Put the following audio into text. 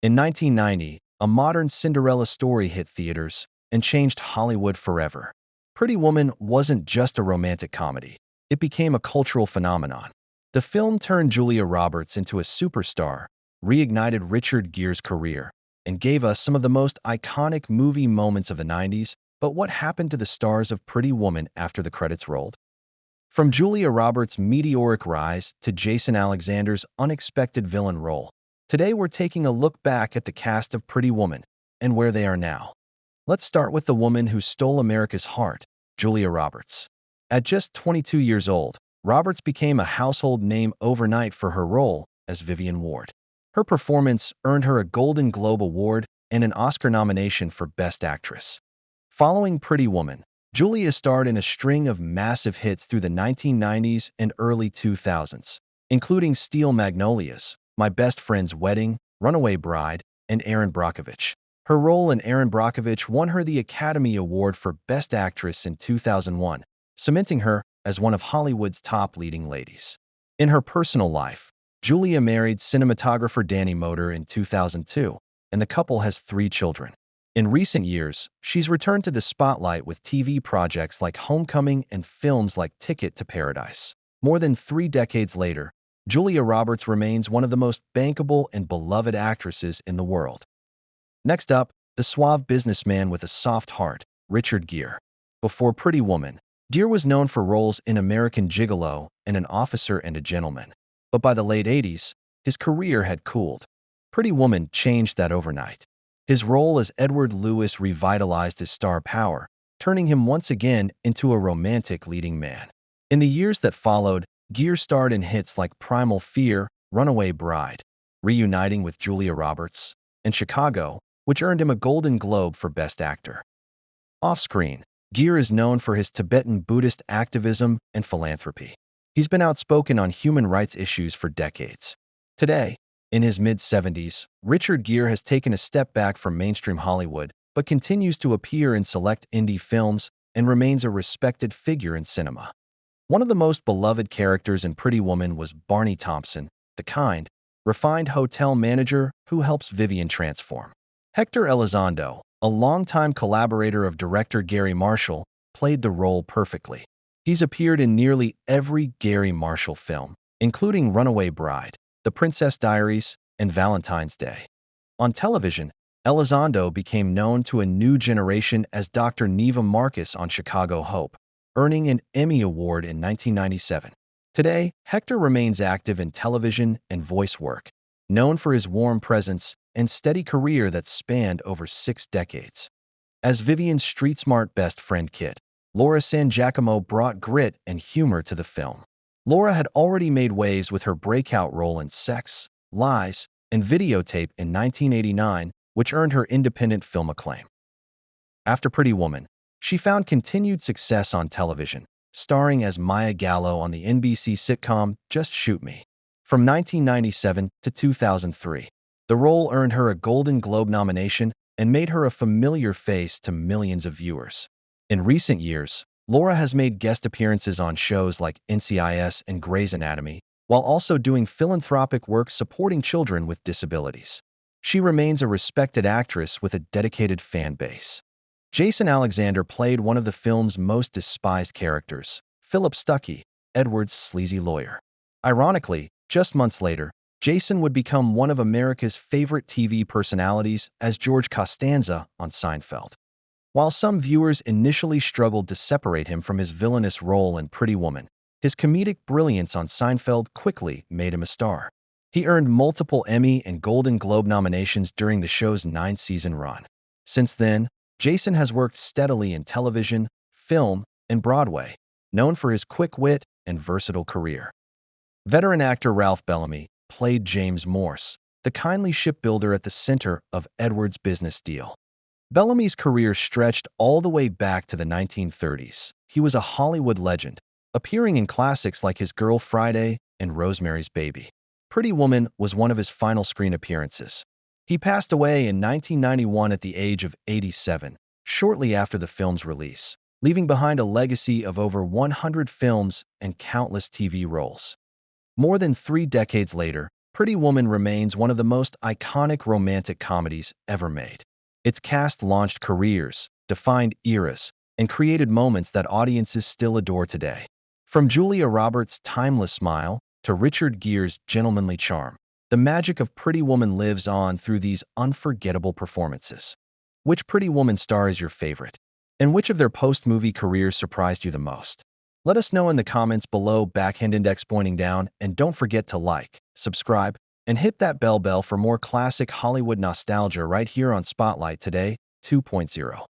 In 1990, a modern Cinderella story hit theaters and changed Hollywood forever. Pretty Woman wasn't just a romantic comedy. It became a cultural phenomenon. The film turned Julia Roberts into a superstar, reignited Richard Gere's career, and gave us some of the most iconic movie moments of the 90s. But what happened to the stars of Pretty Woman after the credits rolled? From Julia Roberts' meteoric rise to Jason Alexander's unexpected villain role, today we're taking a look back at the cast of Pretty Woman and where they are now. Let's start with the woman who stole America's heart, Julia Roberts. At just 22 years old, Roberts became a household name overnight for her role as Vivian Ward. Her performance earned her a Golden Globe Award and an Oscar nomination for Best Actress. Following Pretty Woman, Julia starred in a string of massive hits through the 1990s and early 2000s, including Steel Magnolias, My Best Friend's Wedding, Runaway Bride, and Erin Brockovich. Her role in Erin Brockovich won her the Academy Award for Best Actress in 2001, cementing her as one of Hollywood's top leading ladies. In her personal life, Julia married cinematographer Danny Moder in 2002, and the couple has 3 children. In recent years, she's returned to the spotlight with TV projects like Homecoming and films like Ticket to Paradise. More than 3 decades later, Julia Roberts remains one of the most bankable and beloved actresses in the world. Next up, the suave businessman with a soft heart, Richard Gere. Before Pretty Woman, Gere was known for roles in American Gigolo and An Officer and a Gentleman. But by the late 80s, his career had cooled. Pretty Woman changed that overnight. His role as Edward Lewis revitalized his star power, turning him once again into a romantic leading man. In the years that followed, Gere starred in hits like Primal Fear, Runaway Bride, reuniting with Julia Roberts, and Chicago, which earned him a Golden Globe for Best Actor. Off-screen, Gere is known for his Tibetan Buddhist activism and philanthropy. He's been outspoken on human rights issues for decades. Today, in his mid-70s, Richard Gere has taken a step back from mainstream Hollywood, but continues to appear in select indie films and remains a respected figure in cinema. One of the most beloved characters in Pretty Woman was Barney Thompson, the kind, refined hotel manager who helps Vivian transform. Hector Elizondo, a longtime collaborator of director Gary Marshall, played the role perfectly. He's appeared in nearly every Gary Marshall film, including Runaway Bride, The Princess Diaries, and Valentine's Day. On television, Elizondo became known to a new generation as Dr. Neva Marcus on Chicago Hope, earning an Emmy Award in 1997. Today, Hector remains active in television and voice work, known for his warm presence and steady career that spanned over 6 decades. As Vivian's street-smart best friend Kit, Laura San Giacomo brought grit and humor to the film. Laura had already made waves with her breakout role in Sex, Lies, and Videotape in 1989, which earned her independent film acclaim. After Pretty Woman, she found continued success on television, starring as Maya Gallo on the NBC sitcom Just Shoot Me. From 1997 to 2003, the role earned her a Golden Globe nomination and made her a familiar face to millions of viewers. In recent years, Laura has made guest appearances on shows like NCIS and Grey's Anatomy, while also doing philanthropic work supporting children with disabilities. She remains a respected actress with a dedicated fan base. Jason Alexander played one of the film's most despised characters, Philip Stuckey, Edward's sleazy lawyer. Ironically, just months later, Jason would become one of America's favorite TV personalities as George Costanza on Seinfeld. While some viewers initially struggled to separate him from his villainous role in Pretty Woman, his comedic brilliance on Seinfeld quickly made him a star. He earned multiple Emmy and Golden Globe nominations during the show's 9-season run. Since then, Jason has worked steadily in television, film, and Broadway, known for his quick wit and versatile career. Veteran actor Ralph Bellamy played James Morse, the kindly shipbuilder at the center of Edward's business deal. Bellamy's career stretched all the way back to the 1930s. He was a Hollywood legend, appearing in classics like His Girl Friday and Rosemary's Baby. Pretty Woman was one of his final screen appearances. He passed away in 1991 at the age of 87, shortly after the film's release, leaving behind a legacy of over 100 films and countless TV roles. More than 3 decades later, Pretty Woman remains one of the most iconic romantic comedies ever made. Its cast launched careers, defined eras, and created moments that audiences still adore today. From Julia Roberts' timeless smile to Richard Gere's gentlemanly charm, the magic of Pretty Woman lives on through these unforgettable performances. Which Pretty Woman star is your favorite? And which of their post-movie careers surprised you the most? Let us know in the comments below, backhand index pointing down, and don't forget to like, subscribe, and hit that bell for more classic Hollywood nostalgia right here on Spotlight Today 2.0.